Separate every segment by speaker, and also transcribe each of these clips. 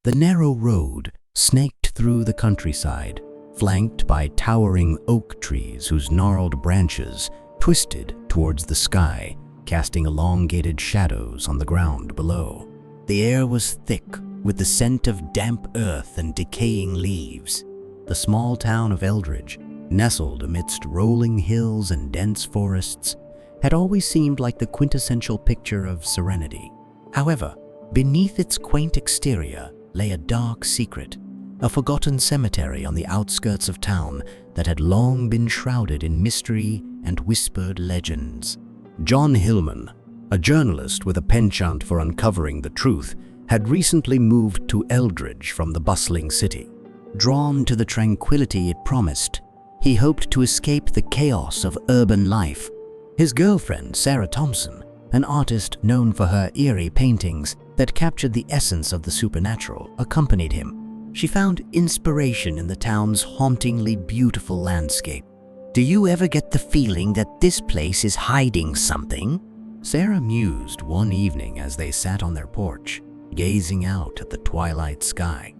Speaker 1: The narrow road snaked through the countryside, flanked by towering oak trees whose gnarled branches twisted towards the sky, casting elongated shadows on the ground below. The air was thick with the scent of damp earth and decaying leaves. The small town of Eldridge, nestled amidst rolling hills and dense forests, had always seemed like the quintessential picture of serenity. However, beneath its quaint exterior lay a dark secret, a forgotten cemetery on the outskirts of town that had long been shrouded in mystery and whispered legends. John Hilman, a journalist with a penchant for uncovering the truth, had recently moved to Eldridge from the bustling city. Drawn to the tranquility it promised, he hoped to escape the chaos of urban life. His girlfriend, Sarah Thompson, an artist known for her eerie paintings that captured the essence of the supernatural, accompanied him. She found inspiration in the town's hauntingly beautiful landscape. "Do you ever get the feeling that this place is hiding something?" Sarah mused one evening as they sat on their porch, gazing out at the twilight sky.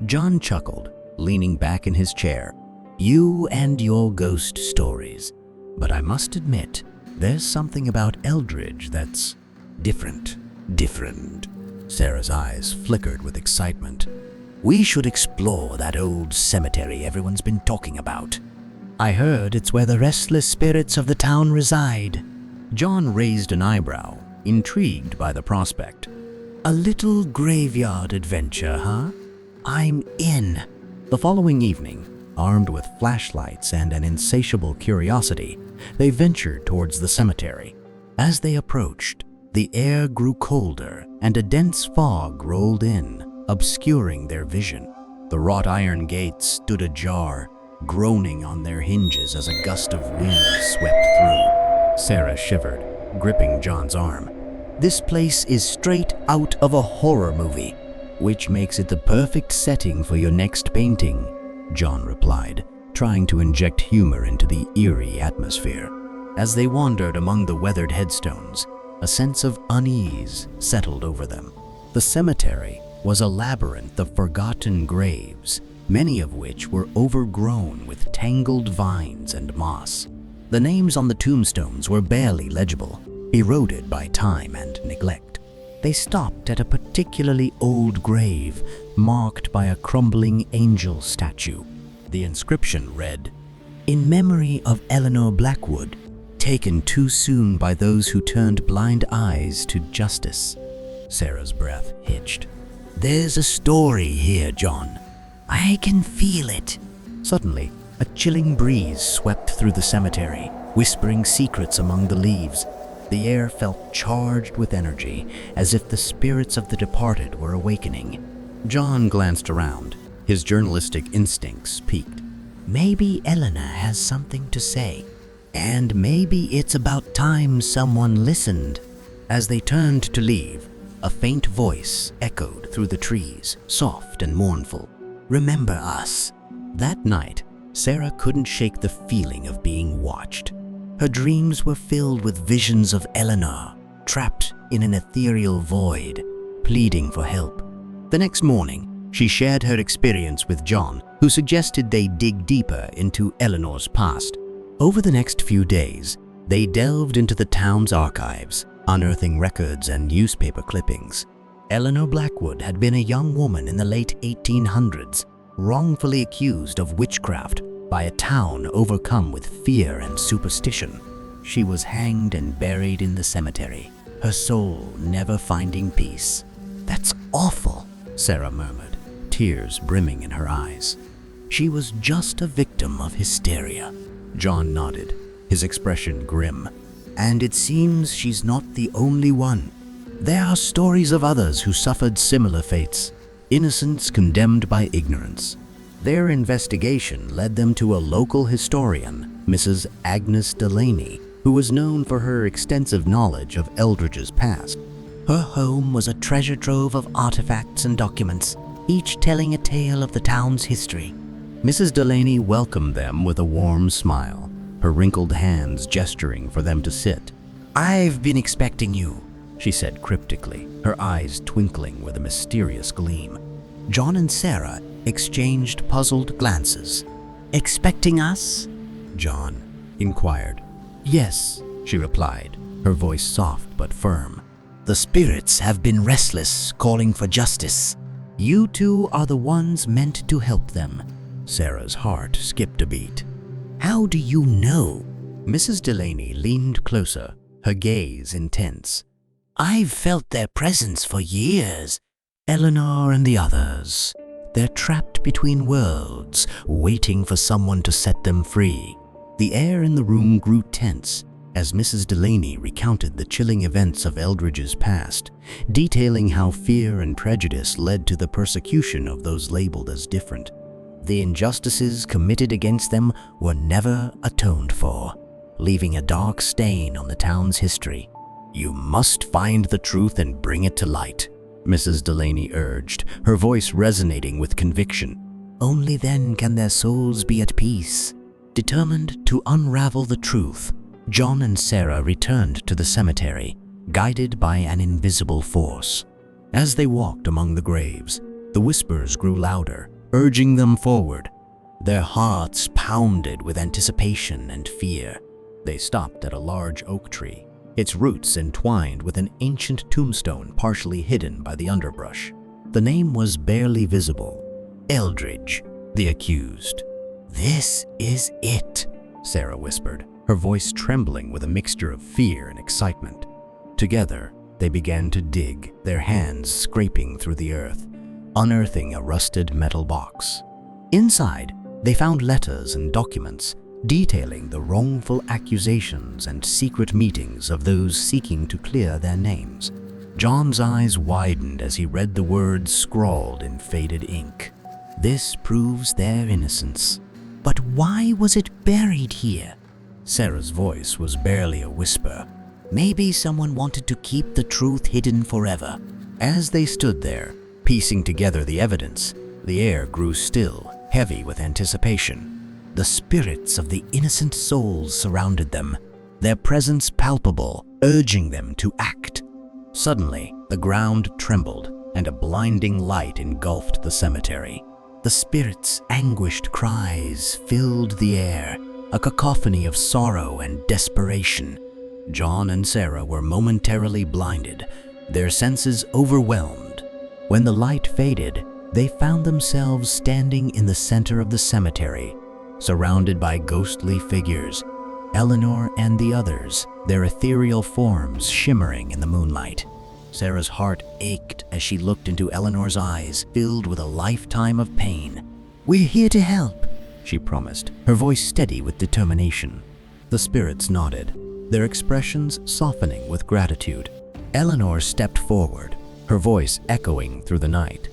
Speaker 1: John chuckled, leaning back in his chair. "You and your ghost stories. But I must admit, there's something about Eldridge that's different." Sarah's eyes flickered with excitement. "We should explore that old cemetery everyone's been talking about. I heard it's where the restless spirits of the town reside." John raised an eyebrow, intrigued by the prospect. "A little graveyard adventure, huh? I'm in." The following evening, armed with flashlights and an insatiable curiosity, they ventured towards the cemetery. As they approached, the air grew colder and a dense fog rolled in, obscuring their vision. The wrought iron gates stood ajar, groaning on their hinges as a gust of wind swept through. Sarah shivered, gripping John's arm. "This place is straight out of a horror movie, which makes it the perfect setting for your next painting," John replied, trying to inject humor into the eerie atmosphere. As they wandered among the weathered headstones, a sense of unease settled over them. The cemetery was a labyrinth of forgotten graves, many of which were overgrown with tangled vines and moss. The names on the tombstones were barely legible, eroded by time and neglect. They stopped at a particularly old grave, marked by a crumbling angel statue. The inscription read, "In memory of Eleanor Blackwood, taken too soon by those who turned blind eyes to justice." Sarah's breath hitched. "There's a story here, John. I can feel it." Suddenly, a chilling breeze swept through the cemetery, whispering secrets among the leaves. The air felt charged with energy, as if the spirits of the departed were awakening. John glanced around, his journalistic instincts piqued. "Maybe Eleanor has something to say, and maybe it's about time someone listened." As they turned to leave, a faint voice echoed through the trees, soft and mournful. "Remember us." That night, Sarah couldn't shake the feeling of being watched. Her dreams were filled with visions of Eleanor, trapped in an ethereal void, pleading for help. The next morning, she shared her experience with John, who suggested they dig deeper into Eleanor's past. Over the next few days, they delved into the town's archives, unearthing records and newspaper clippings. Eleanor Blackwood had been a young woman in the late 1800s, wrongfully accused of witchcraft by a town overcome with fear and superstition. She was hanged and buried in the cemetery, her soul never finding peace. "That's awful," Sarah murmured, tears brimming in her eyes. "She was just a victim of hysteria." John nodded, his expression grim. "And it seems she's not the only one. There are stories of others who suffered similar fates, innocents condemned by ignorance." Their investigation led them to a local historian, Mrs. Agnes Delaney, who was known for her extensive knowledge of Eldridge's past. Her home was a treasure trove of artifacts and documents, each telling a tale of the town's history. Mrs. Delaney welcomed them with a warm smile, her wrinkled hands gesturing for them to sit. "I've been expecting you," she said cryptically, her eyes twinkling with a mysterious gleam. John and Sarah exchanged puzzled glances. "Expecting us?" John inquired. "Yes," she replied, her voice soft but firm. "The spirits have been restless, calling for justice. You two are the ones meant to help them." Sarah's heart skipped a beat. "How do you know?" Mrs. Delaney leaned closer, her gaze intense. "I've felt their presence for years. Eleanor and the others. They're trapped between worlds, waiting for someone to set them free." The air in the room grew tense as Mrs. Delaney recounted the chilling events of Eldridge's past, detailing how fear and prejudice led to the persecution of those labeled as different. The injustices committed against them were never atoned for, leaving a dark stain on the town's history. "You must find the truth and bring it to light," Mrs. Delaney urged, her voice resonating with conviction. "Only then can their souls be at peace." Determined to unravel the truth, John and Sarah returned to the cemetery, guided by an invisible force. As they walked among the graves, the whispers grew louder, urging them forward. Their hearts pounded with anticipation and fear. They stopped at a large oak tree, its roots entwined with an ancient tombstone partially hidden by the underbrush. The name was barely visible. Eldridge, the accused. "This is it," Sarah whispered, her voice trembling with a mixture of fear and excitement. Together, they began to dig, their hands scraping through the earth, unearthing a rusted metal box. Inside, they found letters and documents detailing the wrongful accusations and secret meetings of those seeking to clear their names. John's eyes widened as he read the words scrawled in faded ink. "This proves their innocence." "But why was it buried here?" Sarah's voice was barely a whisper. "Maybe someone wanted to keep the truth hidden forever." As they stood there, piecing together the evidence, the air grew still, heavy with anticipation. The spirits of the innocent souls surrounded them, their presence palpable, urging them to act. Suddenly, the ground trembled, and a blinding light engulfed the cemetery. The spirits' anguished cries filled the air, a cacophony of sorrow and desperation. John and Sarah were momentarily blinded, their senses overwhelmed. When the light faded, they found themselves standing in the center of the cemetery, surrounded by ghostly figures, Eleanor and the others, their ethereal forms shimmering in the moonlight. Sarah's heart ached as she looked into Eleanor's eyes, filled with a lifetime of pain. "We're here to help," she promised, her voice steady with determination. The spirits nodded, their expressions softening with gratitude. Eleanor stepped forward, her voice echoing through the night.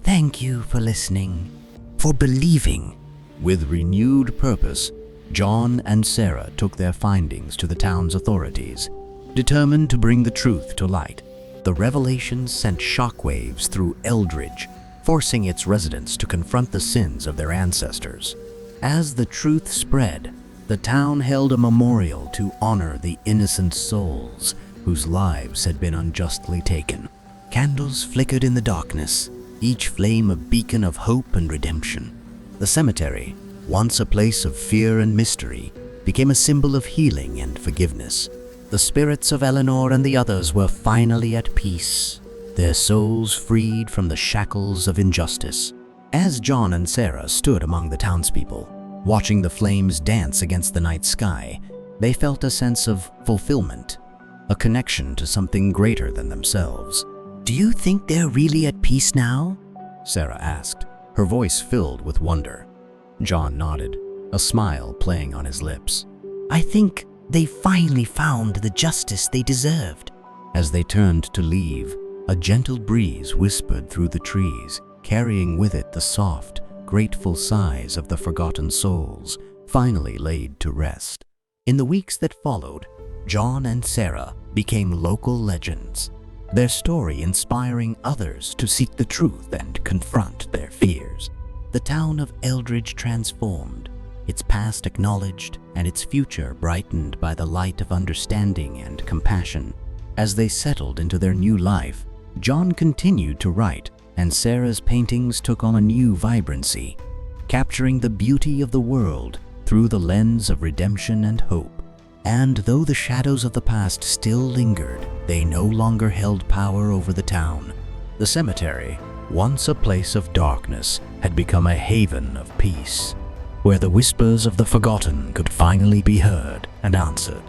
Speaker 1: "Thank you for listening, for believing." With renewed purpose, John and Sarah took their findings to the town's authorities, determined to bring the truth to light. The revelations sent shockwaves through Eldridge, forcing its residents to confront the sins of their ancestors. As the truth spread, the town held a memorial to honor the innocent souls whose lives had been unjustly taken. Candles flickered in the darkness, each flame a beacon of hope and redemption. The cemetery, once a place of fear and mystery, became a symbol of healing and forgiveness. The spirits of Eleanor and the others were finally at peace, their souls freed from the shackles of injustice. As John and Sarah stood among the townspeople, watching the flames dance against the night sky, they felt a sense of fulfillment, a connection to something greater than themselves. "Do you think they're really at peace now?" Sarah asked, her voice filled with wonder. John nodded, a smile playing on his lips. "I think they finally found the justice they deserved." As they turned to leave, a gentle breeze whispered through the trees, carrying with it the soft, grateful sighs of the forgotten souls, finally laid to rest. In the weeks that followed, John and Sarah became local legends, their story inspiring others to seek the truth and confront their fears. The town of Eldridge transformed, its past acknowledged and its future brightened by the light of understanding and compassion. As they settled into their new life, John continued to write, and Sarah's paintings took on a new vibrancy, capturing the beauty of the world through the lens of redemption and hope. And though the shadows of the past still lingered, they no longer held power over the town. The cemetery, once a place of darkness, had become a haven of peace, where the whispers of the forgotten could finally be heard and answered.